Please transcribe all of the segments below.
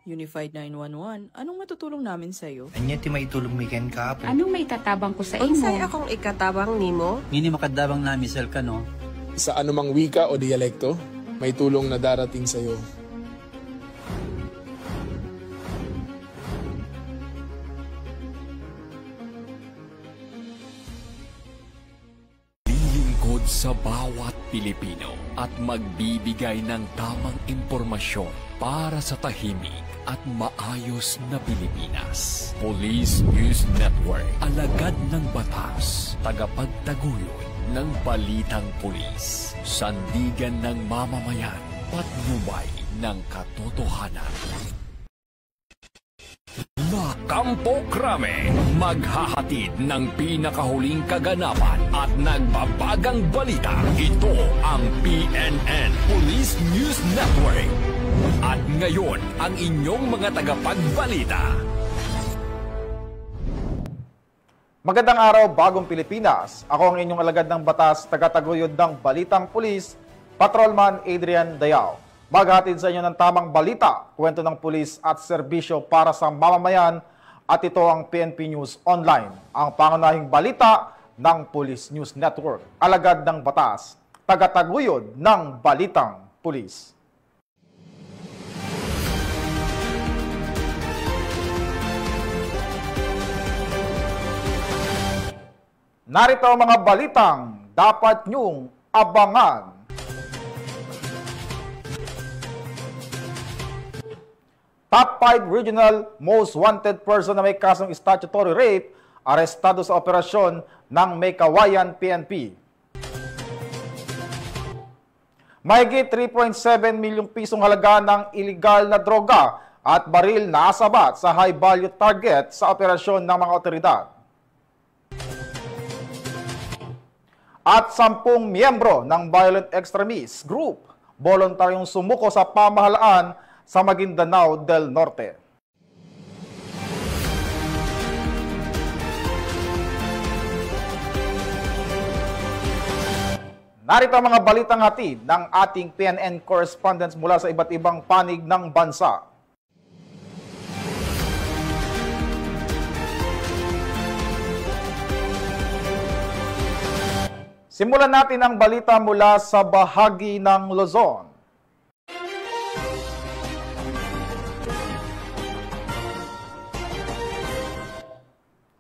Unified 911, anong matutulong namin sa'yo? Anya ti may tulong miken ka po. Anong may tatabang ko sa imo? Unsay akong ikatabang nimo? Ngini makadabang na misel ka no? Sa anumang wika o dialekto, may tulong na darating sa iyo. Lilingkod sa bawat Pilipino at magbibigay ng tamang impormasyon para sa tahimik at maayos na Pilipinas. Police News Network, alagad ng batas, tagapagtaguyod ng balitang pulis, sandigan ng mamamayan, patnubay ng katotohanan. La Campo Crame, maghahatid ng pinakahuling kaganapan at nagbabagang balita. Ito ang PNN Police News Network. At ngayon, ang inyong mga tagapagbalita. Magandang araw, bagong Pilipinas. Ako ang inyong alagad ng batas, tagataguyod ng Balitang Pulis, Patrolman Adrian Dayao. Maghatid sa inyo ng tamang balita, kwento ng pulis at serbisyo para sa mamamayan, at ito ang PNP News Online, ang pangunahing balita ng Police News Network. Alagad ng batas, tagataguyod ng Balitang Pulis. Narito ang mga balitang dapat nyong abangan. Top 5 regional most wanted person na may kasong statutory rape, arestado sa operasyon ng May Kawayan PNP. Mahigit 3.7 milyong pisong halaga ng iligal na droga at baril na asabat sa high value target sa operasyon ng mga otoridad. At 10 miyembro ng violent extremist group voluntaryong sumuko sa pamahalaan sa Maguindanao del Norte. Narito ang mga balitang hatid ng ating PNN correspondents mula sa iba't ibang panig ng bansa. Simulan natin ang balita mula sa bahagi ng Luzon.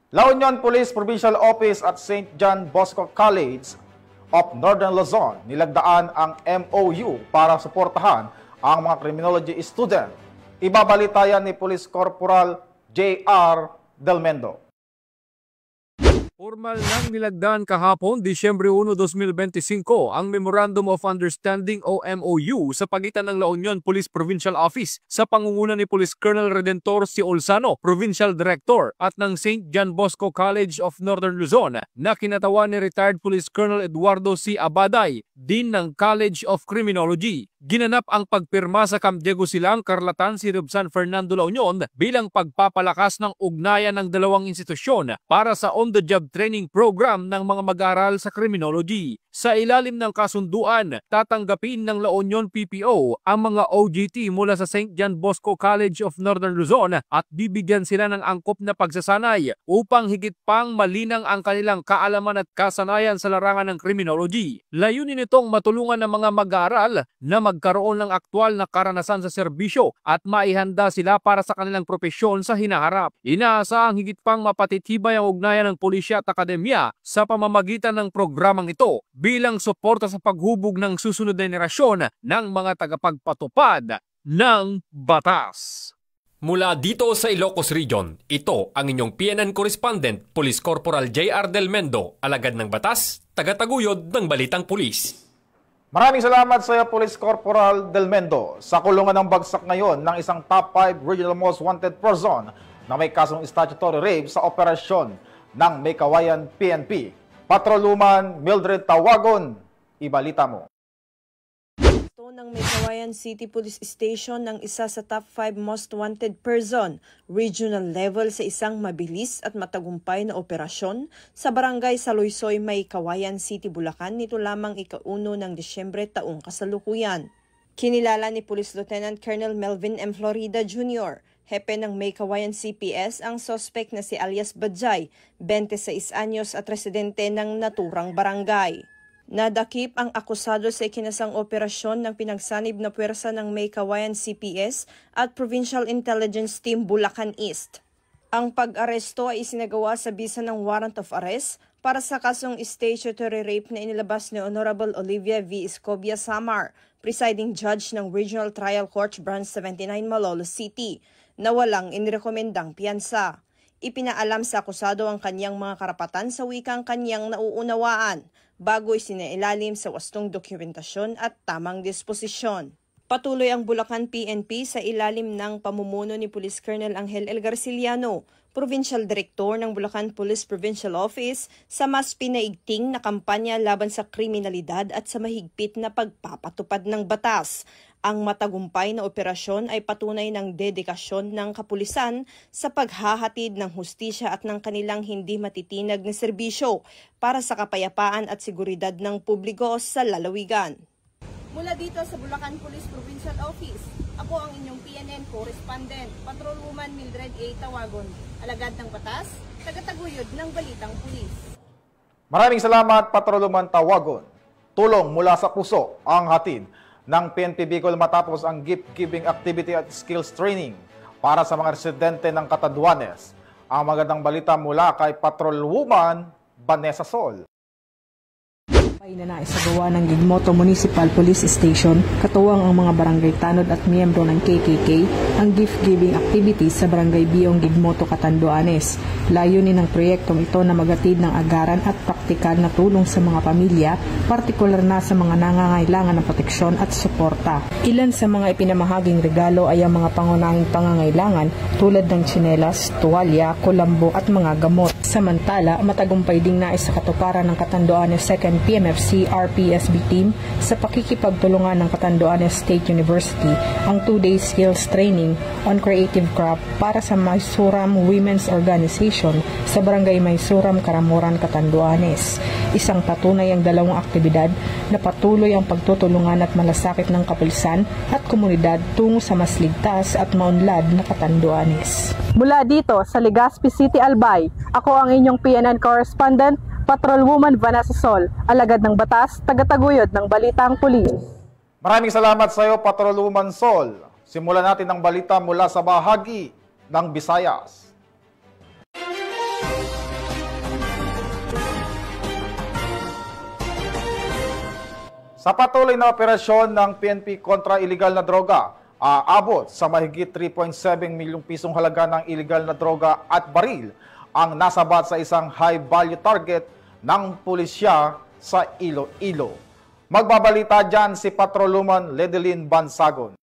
La Union Police Provincial Office at St. John Bosco College of Northern Luzon nilagdaan ang MOU para suportahan ang mga criminology student. Ibabalita yan ni Police Corporal J.R. Del Mendo. Formal nang nilagdaan kahapon, Disyembre 1, 2025, ang Memorandum of Understanding o MOU sa pagitan ng La Union Police Provincial Office sa pangunguna ni Police Colonel Redentor C. Olsano, Provincial Director, at ng St. John Bosco College of Northern Luzon na kinatawan ni Retired Police Colonel Eduardo C. Abaday, Dean ng College of Criminology. Ginanap ang pagpirma sa Camp Diego Silang, Carlatan, City of San Fernando, La Union bilang pagpapalakas ng ugnayan ng dalawang institusyon para sa on-the-job training program ng mga mag-aaral sa criminology. Sa ilalim ng kasunduan, tatanggapin ng La Union PPO ang mga OJT mula sa St. John Bosco College of Northern Luzon at bibigyan sila ng angkop na pagsasanay upang higit pang malinang ang kanilang kaalaman at kasanayan sa larangan ng criminology. Layunin nitong matulungan ng mga mag-aaral na magkaroon ng aktwal na karanasan sa serbisyo at maihanda sila para sa kanilang propesyon sa hinaharap. Inaasahang higit pang mapatitibay ang ugnayan ng pulisya at akademya sa pamamagitan ng programang ito bilang suporta sa paghubog ng susunod na henerasyon ng mga tagapagpatupad ng batas. Mula dito sa Ilocos Region, ito ang inyong PNN Correspondent, Police Corporal J.R. Del Mendo, alagad ng batas, tagataguyod ng Balitang Pulis. Maraming salamat sa iyo, Police Corporal Del Mendo. Sa kulungan ng bagsak ngayon ng isang top 5 regional most wanted person na may kasong statutory rape sa operasyon ng May Kawayan PNP. Patroluman Mildred Tawagon, ibalita mo. Ito ng May Kawayan City Police Station ng isa sa top 5 most wanted person, regional level sa isang mabilis at matagumpay na operasyon sa barangay Saloysoy, May Kawayan City, Bulacan nito lamang ika-1 ng Disyembre taong kasalukuyan. Kinilala ni Police Lieutenant Colonel Melvin M. Florida Jr., hepe ng May Kawayan CPS, ang suspect na si alias Bajay, 26 anyos at residente ng naturang barangay. Nadakip ang akusado sa ikinasang operasyon ng pinagsanib na puwersa ng May Kawayan CPS at Provincial Intelligence Team Bulacan East. Ang pag-aresto ay isinagawa sa bisa ng warrant of arrest para sa kasong statutory rape na inilabas ni Honorable Olivia V. Escobia Samar, presiding judge ng Regional Trial Court Branch 79 Malolos City, na walang inirekomendang piyansa. Ipinaalam sa akusado ang kanyang mga karapatan sa wikang kanyang nauunawaan bago isinailalim sa wastong dokumentasyon at tamang disposisyon. Patuloy ang Bulacan PNP sa ilalim ng pamumuno ni Police Colonel Angel L. Garciliano, Provincial Director ng Bulacan Police Provincial Office, sa mas pinaigting na kampanya laban sa kriminalidad at sa mahigpit na pagpapatupad ng batas. Ang matagumpay na operasyon ay patunay ng dedikasyon ng kapulisan sa paghahatid ng hustisya at ng kanilang hindi matitinag na serbisyo para sa kapayapaan at seguridad ng publiko sa lalawigan. Mula dito sa Bulacan Police Provincial Office, ako ang inyong PNN correspondent, Patrolwoman Mildred A. Tawagon, alagad ng batas, tagataguyod ng Balitang Pulis. Maraming salamat, Patrolwoman Tawagon. Tulong mula sa puso ang hatid ng PNP Bicol matapos ang gift-giving activity at skills training para sa mga residente ng Catanduanes. Ang magandang balita mula kay Patrolwoman Vanessa Sol. Ay na naisagawa ng Gigmoto Municipal Police Station, katuwang ang mga barangay tanod at miyembro ng KKK, ang gift-giving activities sa Barangay Biong Gigmoto, Catanduanes. Layunin ng proyektong ito na magatid ng agaran at praktikal na tulong sa mga pamilya, partikular na sa mga nangangailangan ng proteksyon at suporta. Ilan sa mga ipinamahaging regalo ay ang mga pangunahing pangangailangan tulad ng tsinelas, tuwalya, kulambo at mga gamot. Samantala, matagumpay ding nais sa katuparan ng Catanduanes 2nd PMFC RPSB team sa pakikipagtulungan ng Catanduanes State University ang 2-day skills training on creative craft para sa Maysuram Women's Organization sa Barangay Maysuram, Karamuran, Catanduanes. Isang patunay ang dalawang aktibidad na patuloy ang pagtutulungan at malasakit ng kapulisan at komunidad tungo sa mas ligtas at maunlad na Catanduanes. Mula dito sa Legazpi City, Albay, ako ang inyong PNN correspondent, Patrolwoman Vanessa Sol, alagad ng batas, tagataguyod ng Balitang Pulis. Maraming salamat sa iyo, Patrolwoman Sol. Simulan natin ang balita mula sa bahagi ng Visayas. Sa patuloy na operasyon ng PNP kontra iligal na droga, aabot sa mahigit 3.7 milyong pisong halaga ng iligal na droga at baril ang nasabat sa isang high-value target ng pulisya sa Iloilo. Magbabalita dyan si Patrolwoman Ledeline Bansagon.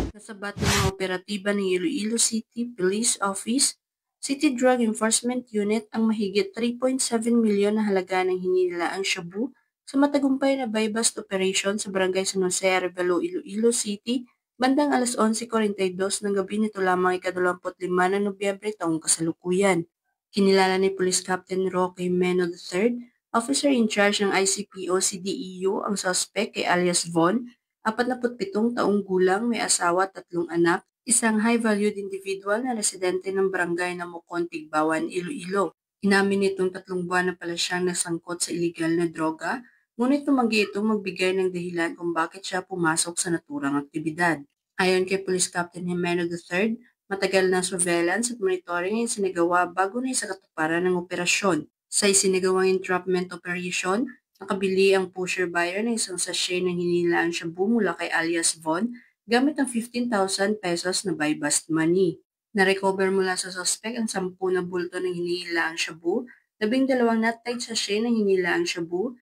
Nasabat ng mga operatiba ng Iloilo City Police Office, City Drug Enforcement Unit ang mahigit 3.7 milyon na halaga ng hinilaang shabu sa matagumpay na buy-bust operation sa Barangay San Jose, Arevalo, Iloilo City, bandang alas 11:42 ng gabi nito lamang ika-25 ng Nobyembre taong kasalukuyan. Kinilala ni Police Captain Roque Meno III, officer in charge ng ICPO CDEU, ang suspect kay alias Von, 47 taong gulang, may asawa at 3 anak, isang high-valued individual na residente ng barangay na Mukon, Tigbawan, Iloilo. Inamin nitong 3 buwan na pala siyang nasangkot sa illegal na droga, ngunit tumanggi itong magbigay ng dahilan kung bakit siya pumasok sa naturang aktibidad. Ayon kay Police Captain Jimeno III, matagal na surveillance at monitoring ang sinagawa bago na sa katuparan ng operasyon. Sa isinagawang entrapment operation, nakabili ang pusher buyer ng isang sachet ng hinilaang shabu mula kay alias Von gamit ang 15,000 pesos na buy-bust money. Na-recover mula sa suspect ang 10 na bulto ng hinilaang shabu, 12 nut-tied sachet ng hinilaang shabu,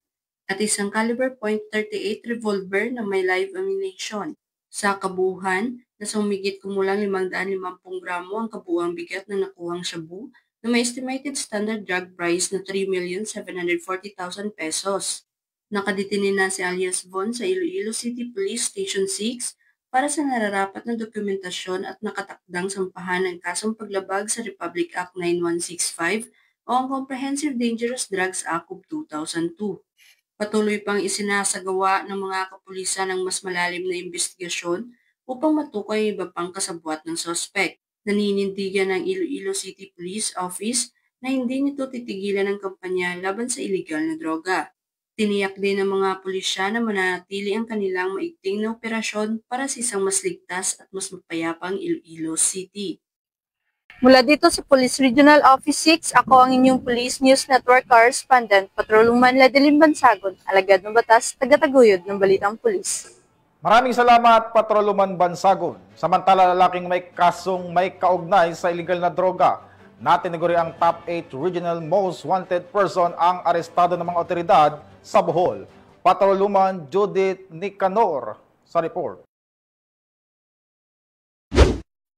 at isang caliber .38 revolver na may live ammunition. Sa kabuuhan, nasa humigit kumulang 550 gramo ang kabuuang bigat ng nakuhang shabu na may estimated standard drug price na 3,740,000 pesos. Nakadetine na si alias Von sa Iloilo City Police Station 6 para sa nararapat na dokumentasyon at nakatakdang sampahan ng kasong paglabag sa Republic Act 9165 o ang Comprehensive Dangerous Drugs Act of 2002. Patuloy pang isinasagawa ng mga kapulisan ng mas malalim na investigasyon upang matukoy ang iba pang kasabwat ng sospek. Naninindigan ng Iloilo City Police Office na hindi nito titigilan ang kampanya laban sa iligal na droga. Tiniyak din ng mga pulisya na manatili ang kanilang maigting na operasyon para sa isang mas ligtas at mas mapayapang Iloilo City. Mula dito sa Police Regional Office 6, ako ang inyong Police News Network Correspondent, Patrolman Ledelyn Bansagon, alagad ng batas, tagataguyod ng Balitang Pulis. Maraming salamat, Patrolman Bansagon. Samantala, lalaking may kasong may kaugnay sa illegal na droga. Natiniguri ang top 8 regional most wanted person ang arestado ng mga otoridad sa Bohol. Patrolman Judith Nicanor sa report.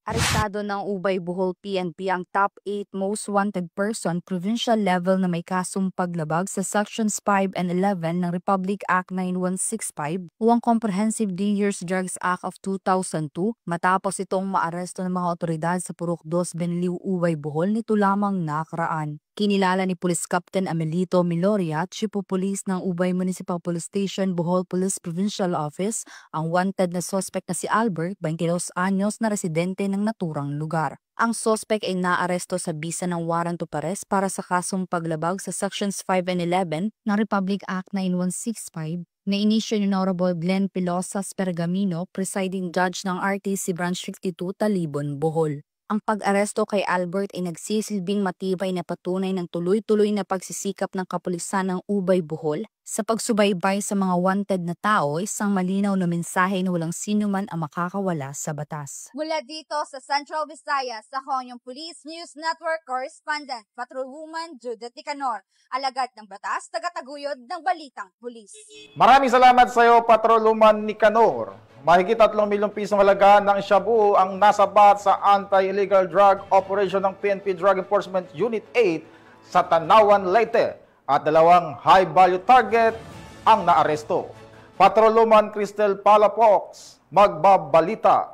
Arestado ng Ubay Bohol PNP ang top 8 most wanted person provincial level na may kasong paglabag sa Sections 5 and 11 ng Republic Act 9165 o ang Comprehensive Dangerous Drugs Act of 2002 matapos itong maaresto ng mga otoridad sa Purok 2 Benliu, Ubay Bohol nito lamang nakaraan. Kinilala ni Police Captain Amelito Miloria, Chief of Police ng Ubay Municipal Police Station, Bohol Police Provincial Office, ang wanted na suspect na si Albert, 22 anyos na residente ng naturang lugar. Ang suspect ay naaresto sa bisa ng warrant of arrest para sa kasong paglabag sa Sections 5 and 11 ng Republic Act 9165 na inisyo ni Honorable Glenn Pilosas Pergamino, Presiding Judge ng RTC Branch 52, Talibon, Bohol. Ang pag-aresto kay Albert ay nagsisilbing matibay na patunay ng tuloy-tuloy na pagsisikap ng kapulisan ng Ubay Bohol sa pagsubaybay sa mga wanted na tao, isang malinaw na mensahe na walang sino man ang makakawala sa batas. Mula dito sa Central Visayas, ako ang Police News Network Correspondent, Patrolwoman Judith Nicanor, alagad ng batas, tagataguyod ng Balitang Pulis. Maraming salamat sa iyo, Patrolwoman Nicanor. Mahigit 3 milyong pisong halaga ng shabu ang nasabat sa anti-illegal drug operation ng PNP Drug Enforcement Unit 8 sa Tanawan, Leyte at 2 high-value target ang naaresto. Patrolwoman Cristel Palafox, magbabalita.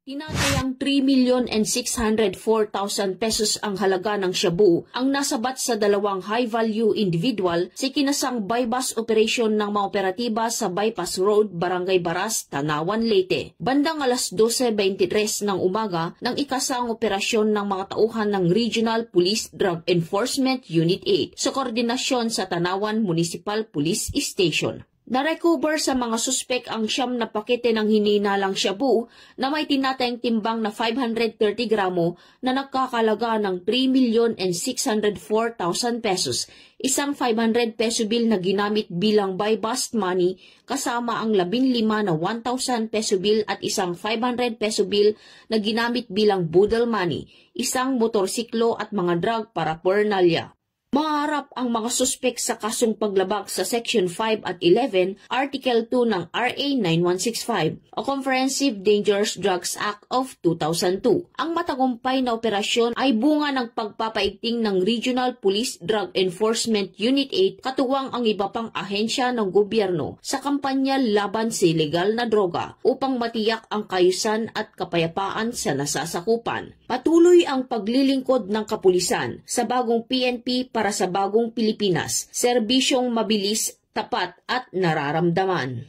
Tinatayang 3,604,000 pesos ang halaga ng shabu ang nasabat sa 2 high-value individual sa kinasang bypass operation ng mga operatiba sa Bypass Road, Barangay Baras, Tanawan, Leyte. Bandang alas 12:23 ng umaga nang ikasang operasyon ng mga tauhan ng Regional Police Drug Enforcement Unit 8 sa koordinasyon sa Tanawan Municipal Police Station. Na-recover sa mga suspek ang 9 na pakete ng hininalang shabu na may tinatayang timbang na 530 gramo na nagkakalaga ng 3,604,000 pesos, isang 500 peso bill na ginamit bilang buy-bust money kasama ang 15 na 1,000 peso bill at isang 500 peso bill na ginamit bilang budol money, isang motorsiklo at mga drug paraphernalia. Maharap ang mga suspek sa kasong paglabag sa Section 5 at 11, Article 2 ng RA 9165 o Comprehensive Dangerous Drugs Act of 2002. Ang matagumpay na operasyon ay bunga ng pagpapaigting ng Regional Police Drug Enforcement Unit 8 katuwang ang iba pang ahensya ng gobyerno sa kampanya laban sa ilegal na droga upang matiyak ang kaayusan at kapayapaan sa nasasakupan. Patuloy ang paglilingkod ng kapulisan sa bagong PNP para sa bagong Pilipinas, serbisyong mabilis, tapat at nararamdaman.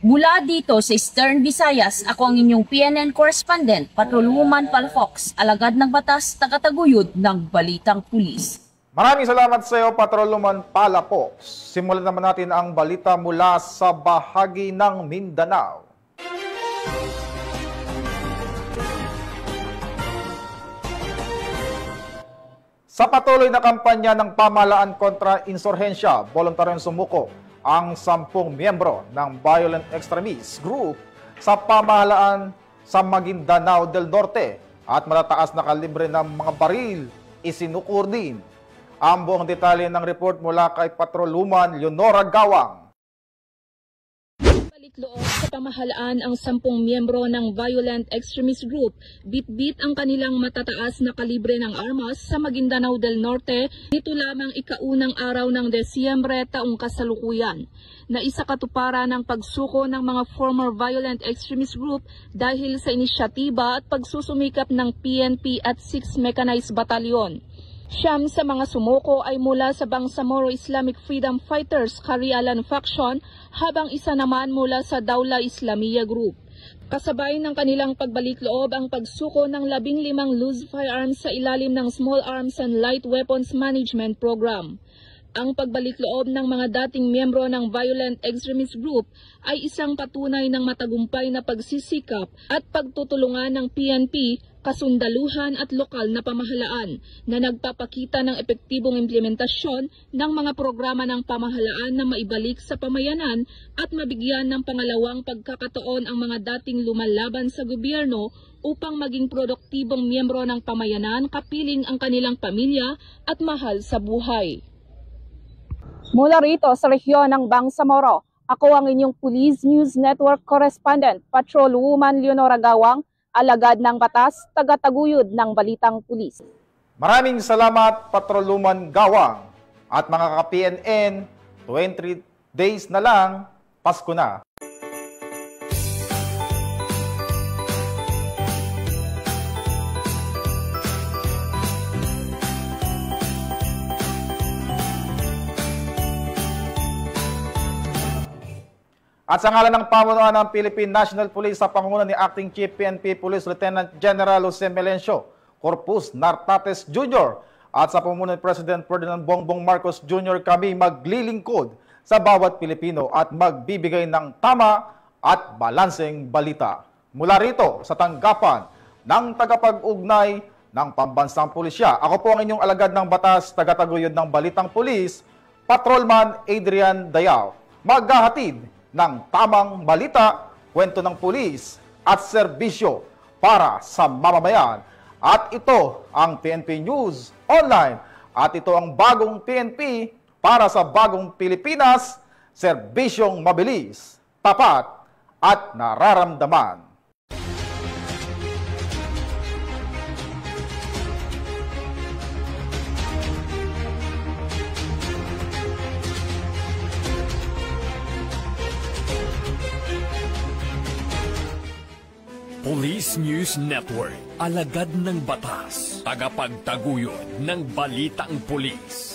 Mula dito sa Eastern Visayas, ako ang inyong PNN Correspondent, Patrolwoman Palafox, alagad ng batas, tagataguyod ng Balitang Pulis. Maraming salamat sa iyo, Patrolwoman Palafox. Simulan naman natin ang balita mula sa bahagi ng Mindanao. Sa patuloy na kampanya ng pamahalaan kontra insurhensya, voluntaryong sumuko ang 10 miyembro ng Violent Extremist Group sa pamahalaan sa Maguindanao del Norte at matataas na kalibre ng mga baril isinukur din. Ang buong detalye ng report mula kay Patrolwoman Leonora Gawang. Loob sa pamahalaan ang 10 miyembro ng Violent Extremist Group, bit-bit ang kanilang matataas na kalibre ng armas sa Maguindanao del Norte nito lamang ikaunang araw ng Desyembre taong kasalukuyan, na isa katuparan ng pagsuko ng mga former Violent Extremist Group dahil sa inisyatiba at pagsusumikap ng PNP at 6 Mechanized Battalion. Siyam sa mga sumuko ay mula sa Bangsamoro Islamic Freedom Fighters Karialan Faction habang isa naman mula sa Dawla Islamiyya Group. Kasabay ng kanilang pagbalik loob ang pagsuko ng 15 loose firearms sa ilalim ng Small Arms and Light Weapons Management Program. Ang pagbalik loob ng mga dating miyembro ng violent extremist group ay isang patunay ng matagumpay na pagsisikap at pagtutulungan ng PNP, kasundaluhan at lokal na pamahalaan na nagpapakita ng epektibong implementasyon ng mga programa ng pamahalaan na maibalik sa pamayanan at mabigyan ng pangalawang pagkakataon ang mga dating lumalaban sa gobyerno upang maging produktibong miyembro ng pamayanan kapiling ang kanilang pamilya at mahal sa buhay. Mula rito sa rehiyon ng Bangsamoro, ako ang inyong Police News Network Correspondent, Patrolwoman Leonora Gawang, alagad ng batas, tagataguyod ng Balitang Pulis. Maraming salamat, Patrolwoman Gawang. At mga ka-PNN, 23 days na lang, Pasko na. At sa ngalan ng pamunuan ng Philippine National Police sa pangunguna ni Acting Chief PNP Police Lieutenant General Jose Melencio Corpus Nartates Jr. at sa pamumuno ni President Ferdinand Bongbong Marcos Jr. kami maglilingkod sa bawat Pilipino at magbibigay ng tama at balanseng balita. Mula rito sa tanggapan ng tagapag-ugnay ng Pambansang Pulisya, ako po ang inyong alagad ng batas, tagataguyod ng Balitang Pulis, Patrolman Adrian Dayao, maghahatid ng tamang balita, kwento ng pulis at serbisyo para sa mamamayan. At ito ang PNP News Online. At ito ang bagong PNP para sa bagong Pilipinas, serbisyong mabilis, tapat at nararamdaman. Police News Network, alagad ng batas, tagapagtaguyod ng Balitang Pulis.